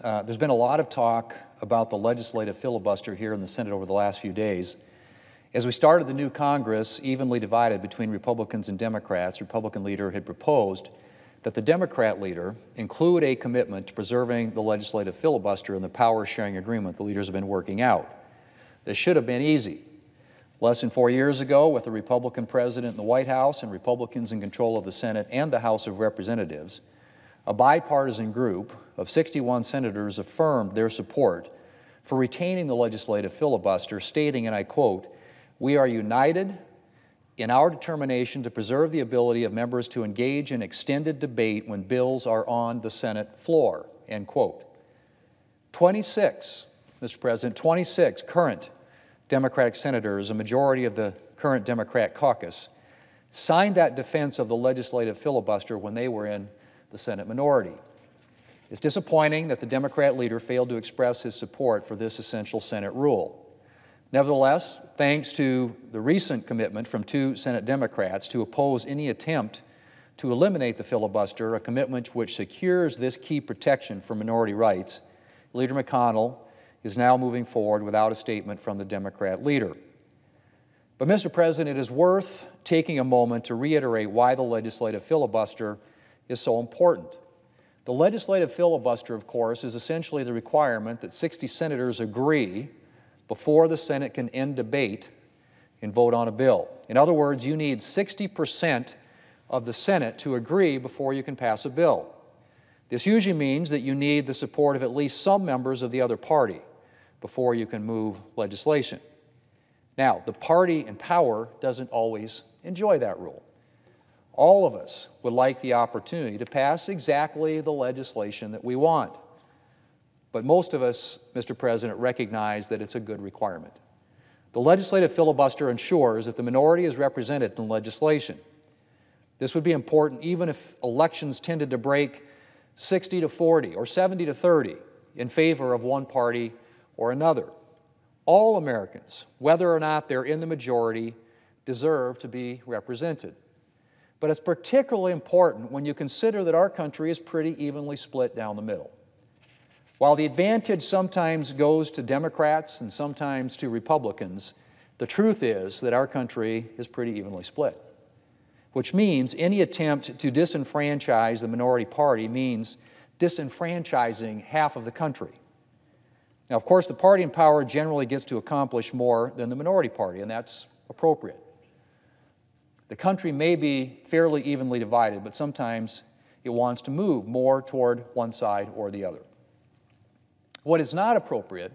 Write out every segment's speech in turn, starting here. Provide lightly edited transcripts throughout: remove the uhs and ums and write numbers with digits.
there's been a lot of talk about the legislative filibuster here in the Senate over the last few days. As we started the new Congress, evenly divided between Republicans and Democrats, the Republican leader had proposed that the Democrat leader include a commitment to preserving the legislative filibuster in the power-sharing agreement the leaders have been working out. This should have been easy. Less than 4 years ago, with a Republican president in the White House and Republicans in control of the Senate and the House of Representatives, a bipartisan group of 61 senators affirmed their support for retaining the legislative filibuster, stating, and I quote, "We are united in our determination to preserve the ability of members to engage in extended debate when bills are on the Senate floor," end quote. 26, Mr. President, 26 current Democratic senators, a majority of the current Democrat caucus, signed that defense of the legislative filibuster when they were in the Senate minority. It's disappointing that the Democrat leader failed to express his support for this essential Senate rule. Nevertheless, thanks to the recent commitment from 2 Senate Democrats to oppose any attempt to eliminate the filibuster, a commitment which secures this key protection for minority rights, Leader McConnell is now moving forward without a statement from the Democrat leader. But, Mr. President, it is worth taking a moment to reiterate why the legislative filibuster is so important. The legislative filibuster, of course, is essentially the requirement that 60 senators agree before the Senate can end debate and vote on a bill. In other words, you need 60% of the Senate to agree before you can pass a bill. This usually means that you need the support of at least some members of the other party before you can move legislation. Now, the party in power doesn't always enjoy that rule. All of us would like the opportunity to pass exactly the legislation that we want. But most of us, Mr. President, recognize that it's a good requirement. The legislative filibuster ensures that the minority is represented in legislation. This would be important even if elections tended to break 60 to 40 or 70 to 30 in favor of one party or another. All Americans, whether or not they're in the majority, deserve to be represented. But it's particularly important when you consider that our country is pretty evenly split down the middle. While the advantage sometimes goes to Democrats and sometimes to Republicans, the truth is that our country is pretty evenly split, which means any attempt to disenfranchise the minority party means disenfranchising half of the country. Now, of course, the party in power generally gets to accomplish more than the minority party, and that's appropriate. The country may be fairly evenly divided, but sometimes it wants to move more toward one side or the other. What is not appropriate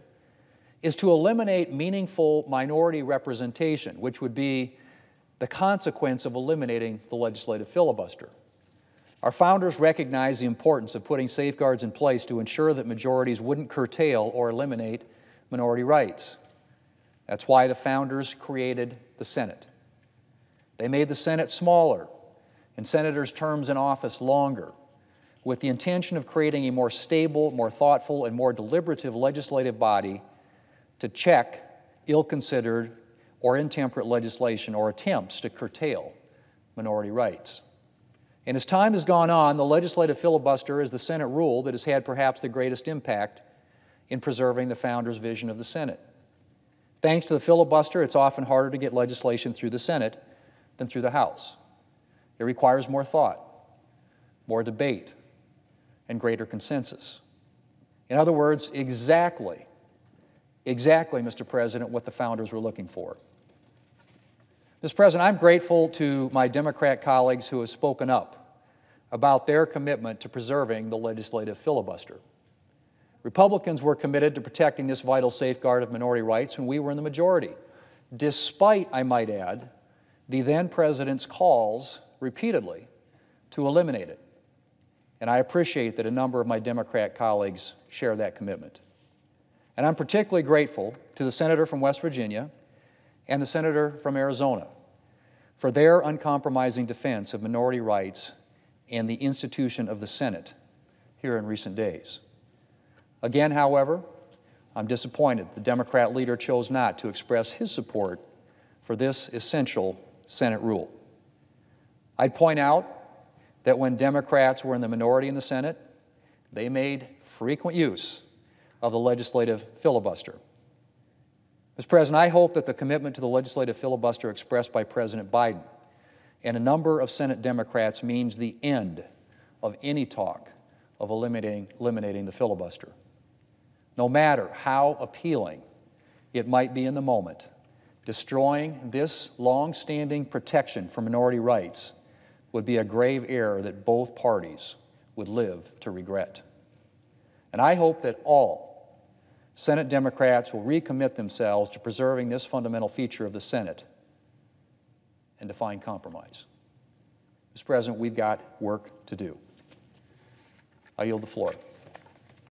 is to eliminate meaningful minority representation, which would be the consequence of eliminating the legislative filibuster. Our founders recognized the importance of putting safeguards in place to ensure that majorities wouldn't curtail or eliminate minority rights. That's why the founders created the Senate. They made the Senate smaller and senators' terms in office longer, with the intention of creating a more stable, more thoughtful, and more deliberative legislative body to check ill-considered or intemperate legislation or attempts to curtail minority rights. And as time has gone on, the legislative filibuster is the Senate rule that has had perhaps the greatest impact in preserving the founders' vision of the Senate. Thanks to the filibuster, it's often harder to get legislation through the Senate than through the House. It requires more thought, more debate, and greater consensus. In other words, exactly, Mr. President, what the founders were looking for. Mr. President, I'm grateful to my Democrat colleagues who have spoken up about their commitment to preserving the legislative filibuster. Republicans were committed to protecting this vital safeguard of minority rights when we were in the majority, despite, I might add, the then President's calls repeatedly to eliminate it. And I appreciate that a number of my Democrat colleagues share that commitment. And I'm particularly grateful to the Senator from West Virginia and the Senator from Arizona for their uncompromising defense of minority rights and the institution of the Senate here in recent days. Again, however, I'm disappointed the Democrat leader chose not to express his support for this essential Senate rule. I'd point out that when Democrats were in the minority in the Senate, they made frequent use of the legislative filibuster. Mr. President, I hope that the commitment to the legislative filibuster expressed by President Biden and a number of Senate Democrats means the end of any talk of eliminating the filibuster. No matter how appealing it might be in the moment, destroying this long-standing protection for minority rights would be a grave error that both parties would live to regret. And I hope that all Senate Democrats will recommit themselves to preserving this fundamental feature of the Senate and to find compromise. Mr. President, we've got work to do. I yield the floor.